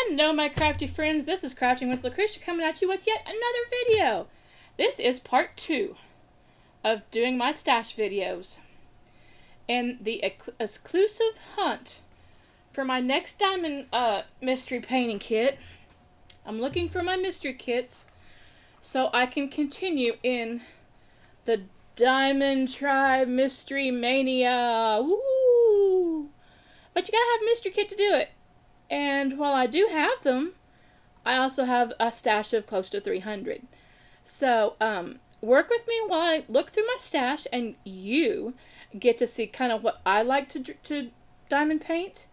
Hello my crafty friends, this is Crafting with Lucretia coming at you with yet another video. This is part 2 of doing my stash videos. And the exclusive hunt for my next diamond mystery painting kit. I'm looking for my mystery kits so I can continue in the Diamond Tribe Mystery Mania. Woo! But you gotta have a mystery kit to do it. And while I do have them, I also have a stash of close to 300. So, work with me while I look through my stash, and you get to see kind of what I like to diamond paint.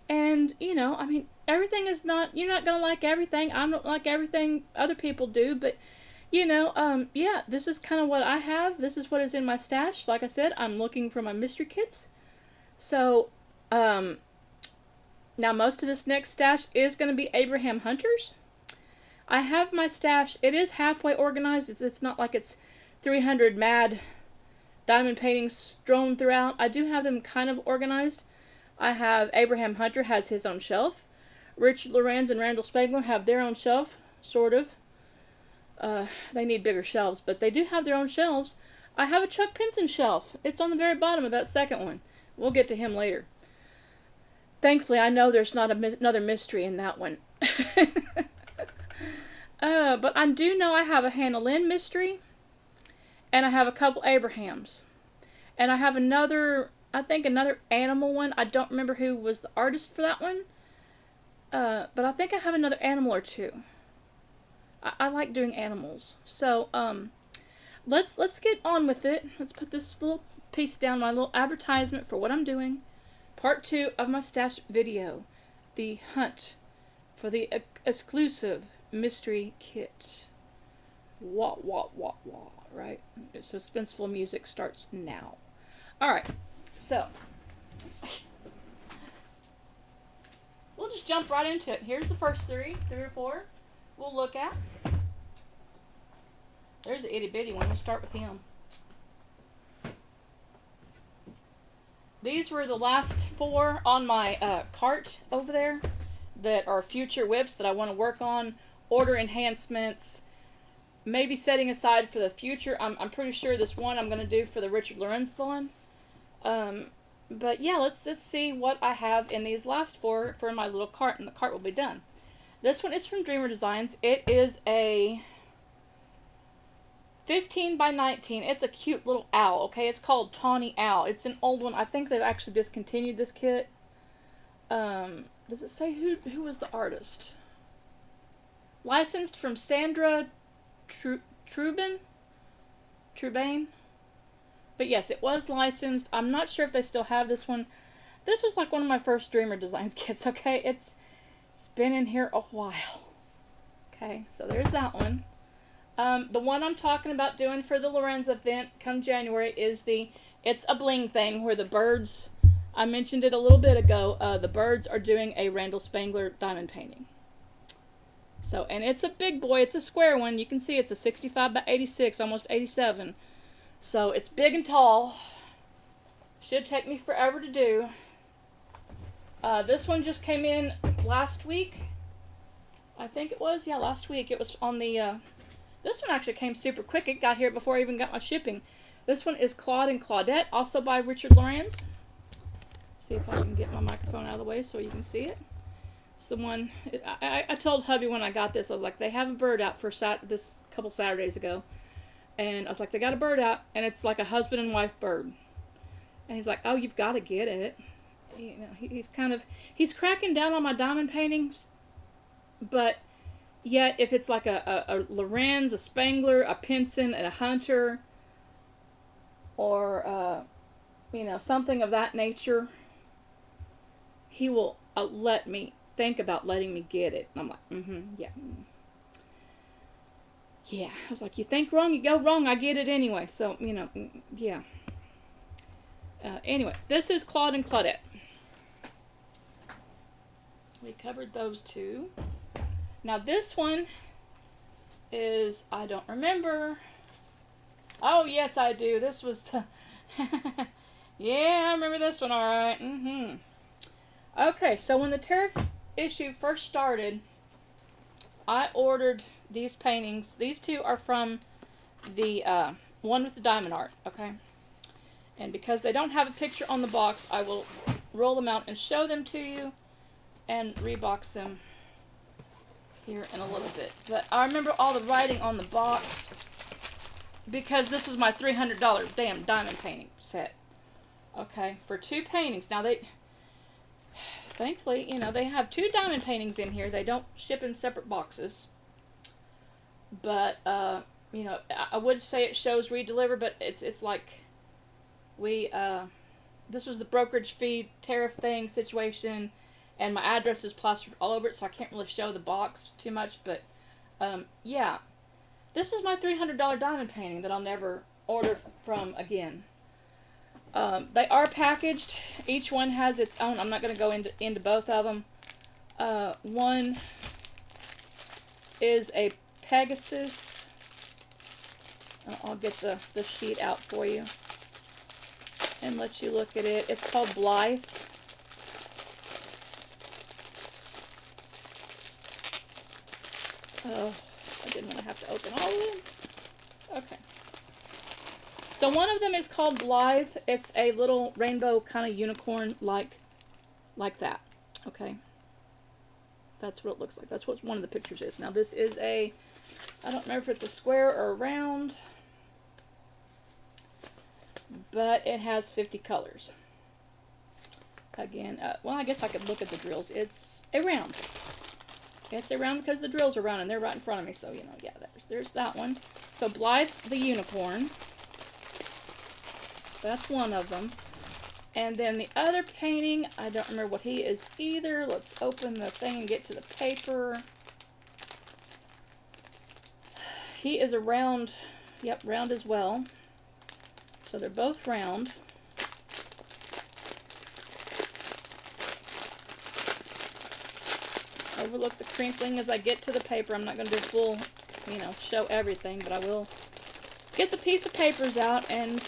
And, you know, I mean, everything is not, you're not going to like everything. I don't like everything other people do, but, you know, yeah, this is kind of what I have. This is what is in my stash. Like I said, I'm looking for my mystery kits. So, now, most of this next stash is going to be Abraham Hunters. I have my stash. It is halfway organized. It's not like it's 300 mad diamond paintings strewn throughout. I do have them kind of organized. I have Abraham Hunter has his own shelf. Richard Lorenz and Randall Spangler have their own shelf, sort of. They need bigger shelves, but they do have their own shelves. I have a Chuck Pinson shelf. It's on the very bottom of that second one. We'll get to him later. Thankfully, I know there's not another mystery in that one. But I do know I have a Hannah Lynn mystery. And I have a couple Abrahams. And I have another, I think another animal one. I don't remember who was the artist for that one. But I think I have another animal or two. I like doing animals. So, let's get on with it. Let's put this little piece down, my little advertisement for what I'm doing. Part 2 of my stash video, the hunt for the exclusive mystery kit. Wah, wah, wah, wah, right? Suspenseful music starts now. Alright, so, we'll just jump right into it. Here's the first three or four we'll look at. There's the itty bitty one, we'll start with him. These were the last 4 on my cart over there that are future whips that I want to work on, order enhancements, maybe setting aside for the future. I'm pretty sure this one I'm going to do for the Richard Lorenz one. But yeah, let's see what I have in these last 4 for my little cart, and the cart will be done. This one is from Dreamer Designs. It is a 15 by 19. It's a cute little owl, okay? It's called Tawny Owl. It's an old one. I think they've actually discontinued this kit. Does it say who was the artist? Licensed from Sandra Trubin? But yes, it was licensed. I'm not sure if they still have this one. This was like one of my first Dreamer Designs kits, okay? It's been in here a while. Okay, so there's that one. The one I'm talking about doing for the Lorenz event come January is it's a bling thing where the birds, I mentioned it a little bit ago, the birds are doing a Randall Spangler diamond painting. So, and it's a big boy, it's a square one. You can see it's a 65 by 86, almost 87. So it's big and tall. Should take me forever to do. This one just came in last week. I think it was, yeah, last week. It was on the, this one actually came super quick. It got here before I even got my shipping. This one is Claude and Claudette, also by Richard Lorenz. See if I can get my microphone out of the way so you can see it. It's the one, I told hubby when I got this, I was like, they have a bird out for this couple Saturdays ago. And I was like, they got a bird out, and it's like a husband and wife bird. And he's like, oh, you've got to get it. You know, he's cracking down on my diamond paintings, but yet, if it's like a Lorenz, a Spangler, a Pinson, and a Hunter, or, you know, something of that nature, he will let me think about letting me get it. And I'm like, yeah. Yeah, I was like, you think wrong, you go wrong, I get it anyway. So, you know, yeah. Anyway, this is Claude and Claudette. We covered those two. Now this one is, I don't remember. Oh, yes, I do. This was the... yeah, I remember this one, alright. Okay, so when the tariff issue first started, I ordered these paintings. These two are from the one with the diamond art, okay? And because they don't have a picture on the box, I will roll them out and show them to you and rebox them here in a little bit. But I remember all the writing on the box because this was my $300 damn diamond painting set. Okay, for 2 paintings. Now they, thankfully, you know, they have 2 diamond paintings in here. They don't ship in separate boxes. But, you know, I would say it shows redeliver, but it's like this was the brokerage fee tariff thing situation, and my address is plastered all over it, so I can't really show the box too much, but, yeah. This is my $300 diamond painting that I'll never order from again. They are packaged. Each one has its own. I'm not going to go into both of them. One is a Pegasus. I'll get the sheet out for you and let you look at it. It's called Blythe. Oh, I didn't want to have to open all of them. Okay. So one of them is called Blythe. It's a little rainbow kind of unicorn like that. Okay. That's what it looks like. That's what one of the pictures is. Now this is I don't remember if it's a square or a round, but it has 50 colors. Again, well, I guess I could look at the drills. It's a round. It's a round because the drills are round and they're right in front of me. So, you know, yeah, there's that one. So Blythe the unicorn. That's one of them. And then the other painting, I don't remember what he is either. Let's open the thing and get to the paper. He is a round, yep, round as well. So they're both round. Overlook the crinkling as I get to the paper. I'm not going to do a full, you know, show everything, but I will get the piece of papers out and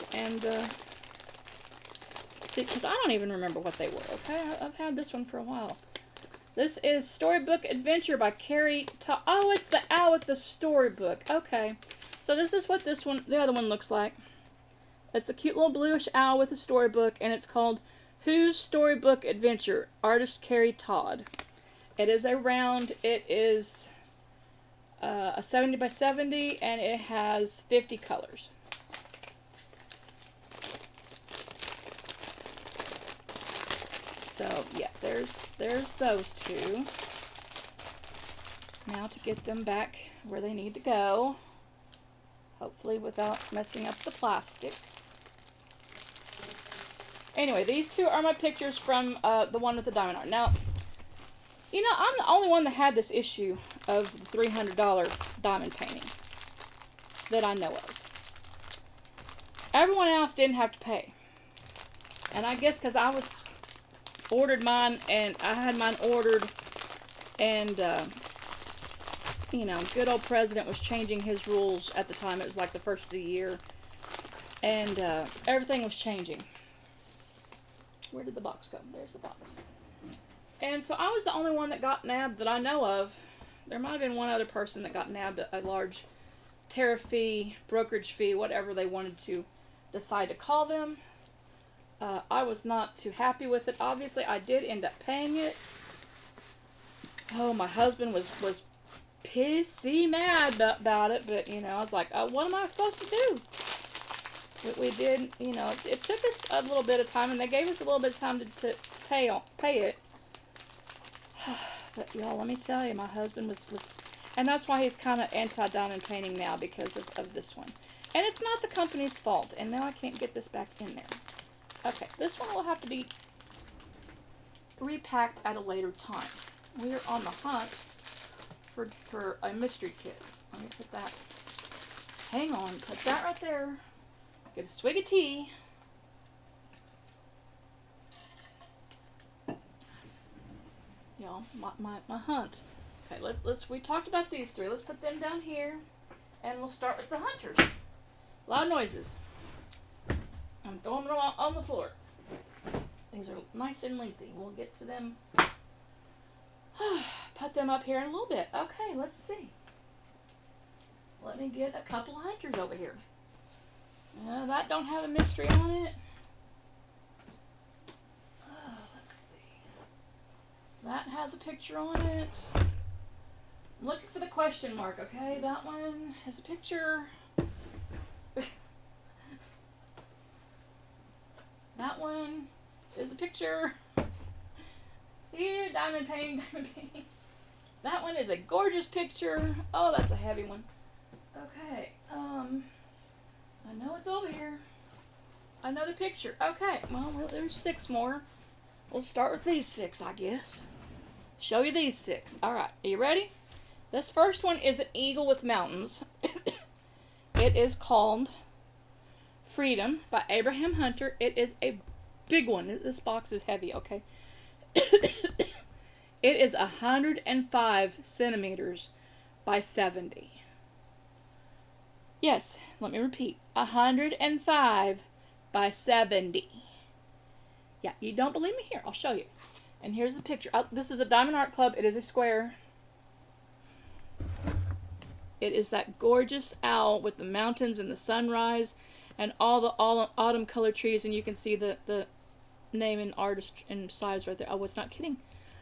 see, because I don't even remember what they were, okay? I've had this one for a while. This is Storybook Adventure by Carrie Todd. Oh, it's the owl with the storybook. Okay. So this is what the other one looks like. It's a cute little bluish owl with a storybook, and it's called Whose Storybook Adventure? Artist Carrie Todd. It is a round. It is a 70 by 70, and it has 50 colors. So, yeah, there's those two. Now to get them back where they need to go. Hopefully without messing up the plastic. Anyway, these two are my pictures from the one with the diamond art. Now, you know, I'm the only one that had this issue of the $300 diamond painting that I know of. Everyone else didn't have to pay. And I guess because I was ordered mine, and I had mine ordered, and, you know, good old president was changing his rules at the time. It was like the first of the year, and everything was changing. Where did the box go? There's the box. And so I was the only one that got nabbed that I know of. There might have been one other person that got nabbed a large tariff fee, brokerage fee, whatever they wanted to decide to call them. I was not too happy with it. Obviously, I did end up paying it. Oh, my husband was pissy mad about it, but, you know, I was like, what am I supposed to do? But we did, you know, it took us a little bit of time, and they gave us a little bit of time to pay it. But, y'all, let me tell you, my husband was and that's why he's kind of anti-diamond painting now, because of this one. And it's not the company's fault, and now I can't get this back in there. Okay, this one will have to be repacked at a later time. We are on the hunt for a mystery kit. Let me put that. Hang on, put that right there. Get a swig of tea. Y'all, my hunt. Okay, we talked about these three. Let's put them down here, and we'll start with the hunters. Loud noises. I'm throwing them on the floor. These are nice and lengthy. We'll get to them Put them up here in a little bit. Okay, let's see. Let me get a couple of hunters over here. That don't have a mystery on it. Let's see. That has a picture on it. I'm looking for the question mark, okay? That one has a picture. That one is a picture. Here, diamond painting, diamond painting. That one is a gorgeous picture. Oh, that's a heavy one. Okay, I know it's over here. Another picture. Okay, well, there's 6 more. We'll start with these 6, I guess. Show you these 6. Alright, are you ready? This first one is an eagle with mountains. It is called Freedom by Abraham Hunter. It is a big one. This box is heavy, okay? It is 105 centimeters by 70. Yes, let me repeat. 105 by 70. Yeah, you don't believe me? Here, I'll show you. And here's the picture. This is a Diamond Art Club. It is a square. It is that gorgeous owl with the mountains and the sunrise and all the autumn colored trees. And you can see the name and artist and size right there. I was not kidding.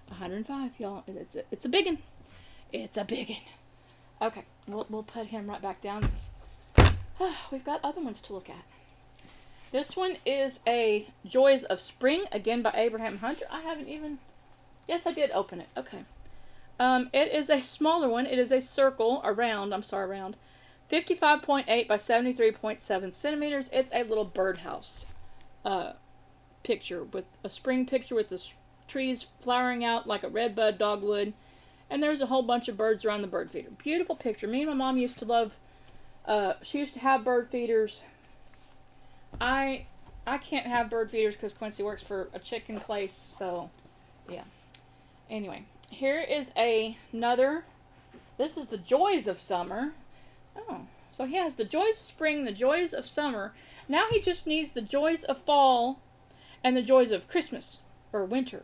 105, y'all. It's a biggin. It's a biggin. Okay, we'll put him right back down. We've got other ones to look at. This one is a Joys of Spring, again by Abraham Hunter. I haven't even... Yes, I did open it. Okay. It is a smaller one. It is a round, 55.8 by 73.7 centimeters. It's a little birdhouse picture, with a spring picture with the trees flowering out like a redbud dogwood. And there's a whole bunch of birds around the bird feeder. Beautiful picture. Me and my mom used to love... she used to have bird feeders. I can't have bird feeders because Quincy works for a chicken place, so yeah. Anyway, here is another. This is the Joys of Summer. Oh, so he has the Joys of Spring, the Joys of Summer. Now he just needs the Joys of Fall and the Joys of Christmas or Winter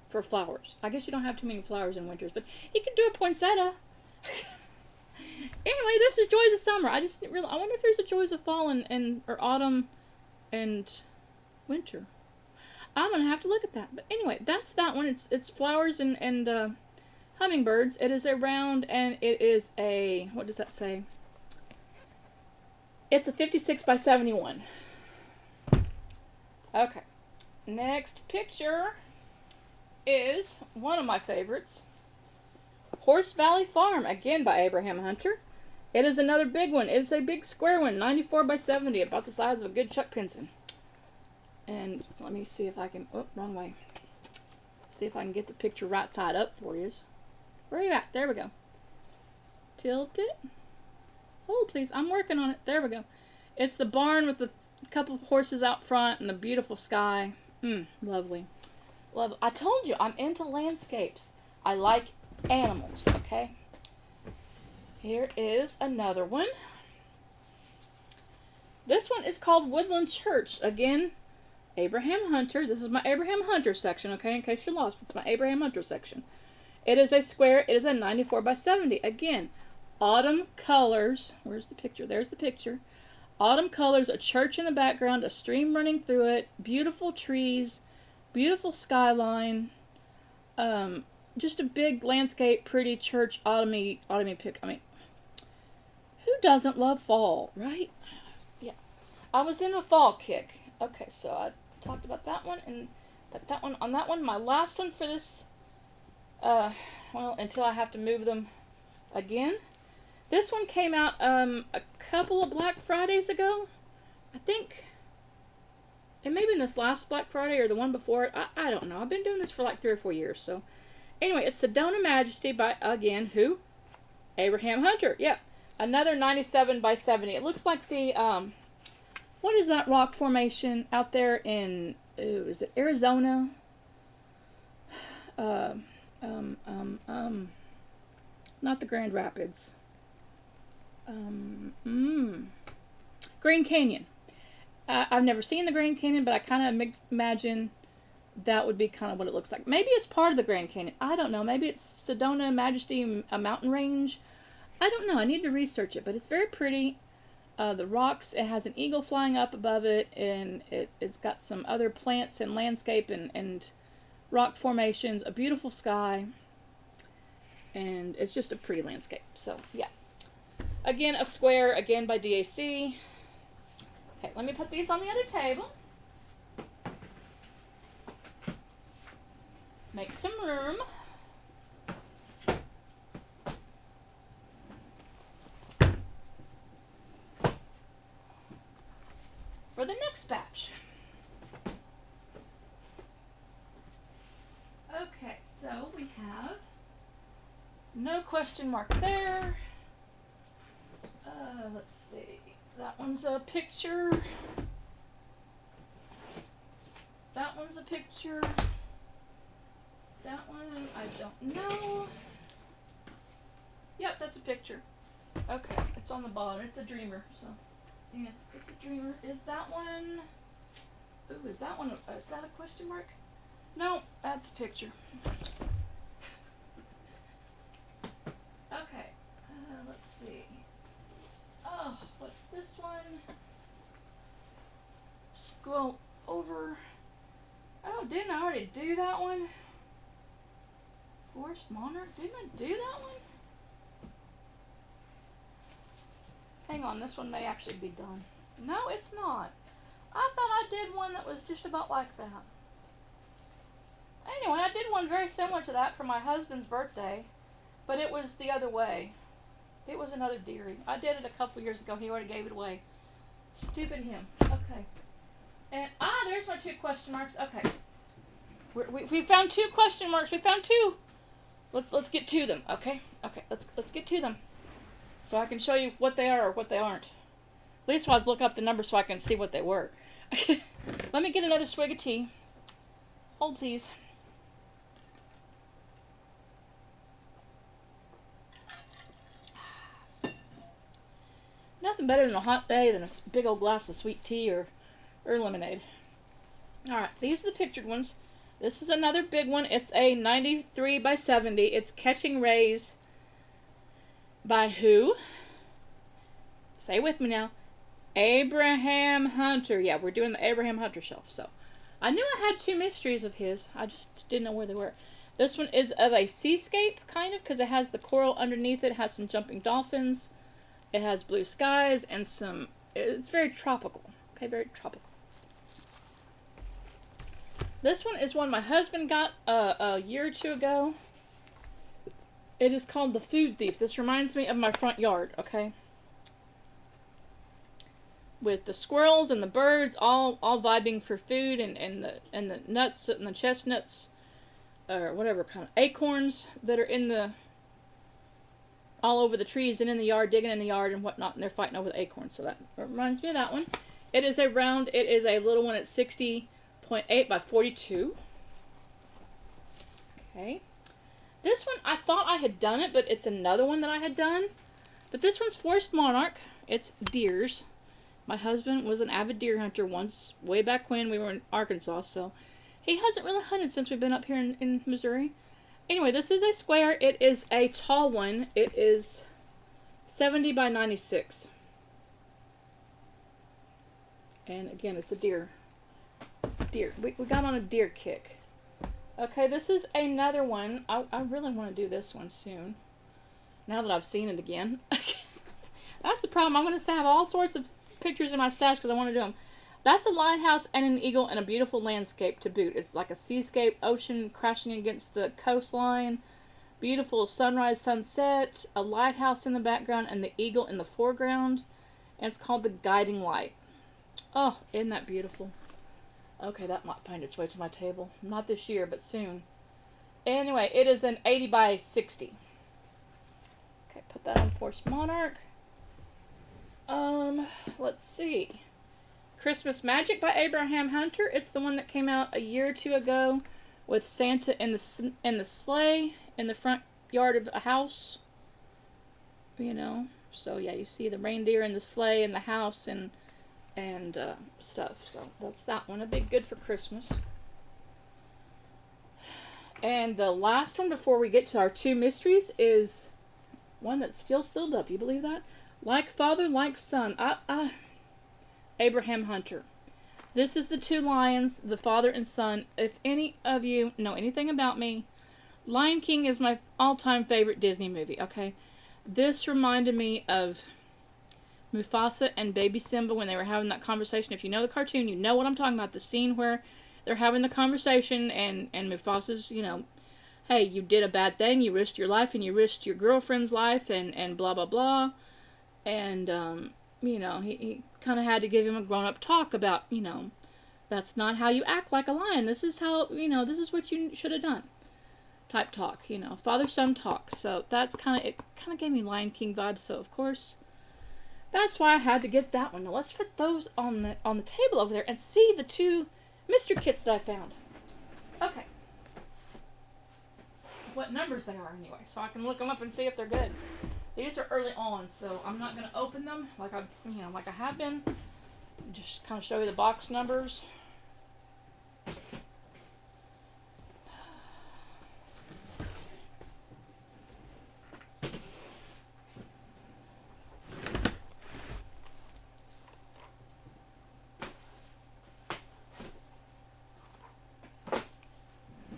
for flowers. I guess you don't have too many flowers in winters, but he could do a poinsettia. Anyway, this is Joys of Summer. I just didn't I wonder if there's a Joys of Fall and or Autumn and Winter. I'm gonna have to look at that. But anyway, that's that one. It's flowers and hummingbirds. It is a round and it is a, what does that say? It's a 56 by 71. Okay. Next picture is one of my favorites. Horse Valley Farm, again by Abraham Hunter. It is another big one. It is a big square one, 94 by 70, about the size of a good Chuck Pinson. And let me see if I can, oh, wrong way. See if I can get the picture right side up for you. Where are you at? There we go. Tilt it. Hold, please. I'm working on it. There we go. It's the barn with the couple of horses out front and the beautiful sky. Lovely. Lovely. I told you, I'm into landscapes. I like animals, okay? Here is another one. This one is called Woodland Church. Again, Abraham Hunter. This is my Abraham Hunter section, okay? In case you're lost, it's my Abraham Hunter section. It is a square. It is a 94 by 70. Again, autumn colors. Where's the picture? There's the picture. Autumn colors, a church in the background, a stream running through it, beautiful trees, beautiful skyline. Just a big landscape, pretty church, autumny pic. I mean, who doesn't love fall, right? Yeah. I was in a fall kick. Okay, so I talked about that one and put that one on that one. My last one for this, well, until I have to move them again. This one came out a couple of Black Fridays ago. I think it may have been this last Black Friday or the one before it. I don't know. I've been doing this for like 3 or 4 years, so... Anyway, it's Sedona Majesty by, again, who? Abraham Hunter. Yep. Another 97 by 70. It looks like the, what is that rock formation out there in, is it Arizona? Not the Grand Rapids. Grand Canyon. I've never seen the Grand Canyon, but I kind of imagine that would be kind of what it looks like. Maybe it's part of the Grand Canyon. I don't know. Maybe it's Sedona Majesty, a mountain range. I don't know. I need to research it, but it's very pretty. The rocks, it has an eagle flying up above it, and it's got some other plants and landscape and rock formations, a beautiful sky, and it's just a pretty landscape. So, yeah. Again, a square, again by DAC. Okay, let me put these on the other table. Make some room. For the next batch. Okay, so we have no question mark there. Let's see. That one's a picture. That one's a picture. That one, I don't know. Yep, that's a picture. Okay, it's on the bottom. It's a dreamer, so. Yeah, it's a dreamer. Is that one? Ooh, is that one? Is that a question mark? No, that's a picture. Okay, let's see. Oh, what's this one? Scroll over. Oh, didn't I already do that one? Forest Monarch? Didn't I do that one? Hang on, this one may actually be done. No, it's not. I thought I did one that was just about like that. Anyway, I did one very similar to that for my husband's birthday, but it was the other way. It was another deerie. I did it a couple years ago. He already gave it away. Stupid him. Okay. And, there's my 2 question marks. Okay. We found 2 question marks. We found 2. Let's get to them, okay? Okay, let's get to them. So I can show you what they are or what they aren't. At least I was look up the numbers so I can see what they were. Let me get another swig of tea. Hold, please. Nothing better than a hot day than a big old glass of sweet tea or lemonade. Alright, these are the pictured ones. This is another big one. It's a 93 by 70. It's Catching Rays by who? Say with me now. Abraham Hunter. Yeah, we're doing the Abraham Hunter shelf. So, I knew I had 2 mysteries of his. I just didn't know where they were. This one is of a seascape, kind of, because it has the coral underneath it. It has some jumping dolphins. It has blue skies and some... It's very tropical. Okay, very tropical. This one is one my husband got a year or 2 ago. It is called The Food Thief. This reminds me of my front yard, okay? With the squirrels and the birds all vibing for food and the nuts and the chestnuts or whatever kind of acorns that are in the all over the trees and in the yard, digging in the yard and whatnot, and they're fighting over the acorns. So that reminds me of that one. It is a little one. It's 60.8 by 42. Okay. This one, I thought I had done it, but it's another one that I had done. But this one's Forest Monarch. It's deers. My husband was an avid deer hunter once, way back when we were in Arkansas, so he hasn't really hunted since we've been up here in Missouri. Anyway, this is a square. It is a tall one. It is 70 by 96. And again, it's a deer. Deer. We got on a deer kick. Okay, this is another one. I really want to do this one soon. Now that I've seen it again. That's the problem. I'm going to have all sorts of pictures in my stash because I want to do them. That's a lighthouse and an eagle and a beautiful landscape to boot. It's like a seascape, ocean crashing against the coastline, beautiful sunrise, sunset, a lighthouse in the background, and the eagle in the foreground. And it's called The Guiding Light. Oh, isn't that beautiful? Okay, that might find its way to my table. Not this year, but soon. Anyway, it is an 80 by 60. Okay, put that on Forest Monarch. Let's see. Christmas Magic by Abraham Hunter. It's the one that came out a year or 2 ago with Santa and the sleigh in the front yard of a house. You know, so yeah, you see the reindeer and the sleigh and the house and stuff. So that's that one. A big good for Christmas. And the last one before we get to our two mysteries is one that's still sealed up. You believe that? Like father, like son. Abraham Hunter. This is the two lions, the father and son. If any of you know anything about me, Lion King is my all-time favorite Disney movie, okay? This reminded me of Mufasa and baby Simba when they were having that conversation. If you know the cartoon, you know what I'm talking about. The scene where they're having the conversation and Mufasa's, hey, you did a bad thing, you risked your life and you risked your girlfriend's life and blah, blah, blah. And, he kind of had to give him a grown-up talk about, that's not how you act like a lion. This is how, this is what you should have done. Type talk, father-son talk. So that's it kind of gave me Lion King vibes. So, of course, that's why I had to get that one. Now, let's put those on the table over there and see the two mystery kits that I found. Okay. What numbers they are, anyway, so I can look them up and see if they're good. These are early on, so I'm not going to open them like I have been. Just kind of show you the box numbers.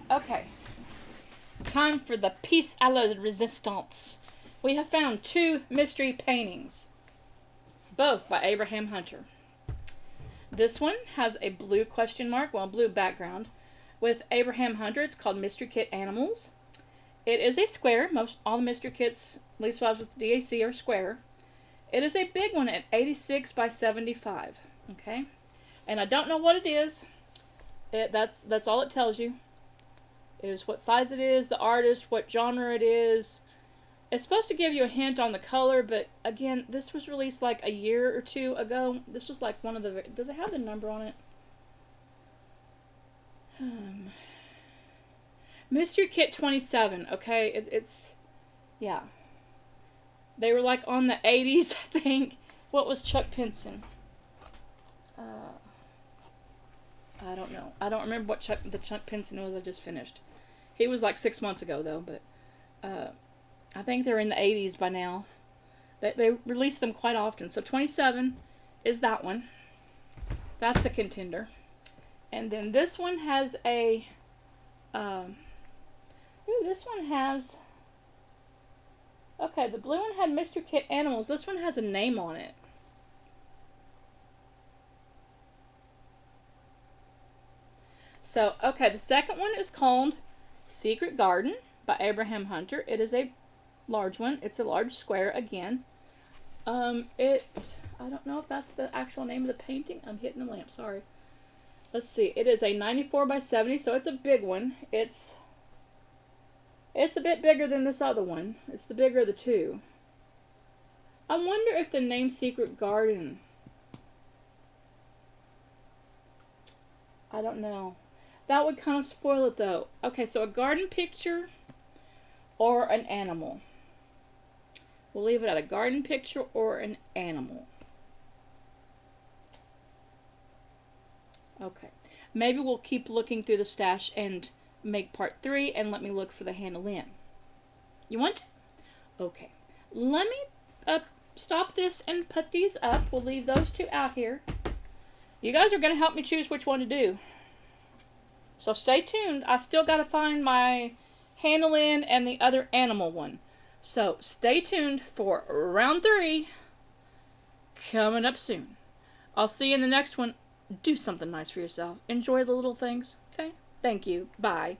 Okay. Time for the piece à la resistance. We have found two mystery paintings, both by Abraham Hunter. This one has a blue blue background with Abraham Hunter. It's called Mystery Kit Animals. It is a square. All the mystery kits, at least ones with DAC, are square. It is a big one at 86 by 75. Okay, and I don't know what it is. That's all it tells you. Is what size it is, the artist, what genre it is. It's supposed to give you a hint on the color, but again, this was released like a year or two ago. This was like one of the... Does it have the number on it? Mystery Kit 27, okay? It's... Yeah. They were like on the 80s, I think. What was Chuck Pinson? I don't know. I don't remember what the Chuck Pinson was I just finished. He was like 6 months ago, though, but... I think they're in the 80s by now. They release them quite often. So 27 is that one. That's a contender. And then this one has a... this one has... Okay, the blue one had Mystery Kit Animals. This one has a name on it. So, okay, the second one is called Secret Garden by Abraham Hunter. It is a large one. It's a large square again. I don't know if that's the actual name of the painting. I'm hitting the lamp, sorry. Let's see. It is a 94 by 70, so it's a big one. It's a bit bigger than this other one. It's the bigger of the two. I wonder if the name Secret Garden... I don't know. That would kind of spoil it, though. Okay, so a garden picture or an animal. We'll leave it at a garden picture or an animal. Okay. Maybe we'll keep looking through the stash and make part 3 and let me look for the handle in. You want to? Okay. Let me stop this and put these up. We'll leave those two out here. You guys are going to help me choose which one to do. So stay tuned. I still got to find my handle in and the other animal one. So stay tuned for round 3 coming up soon. I'll see you in the next one. Do something nice for yourself. Enjoy the little things. Okay? Thank you. Bye.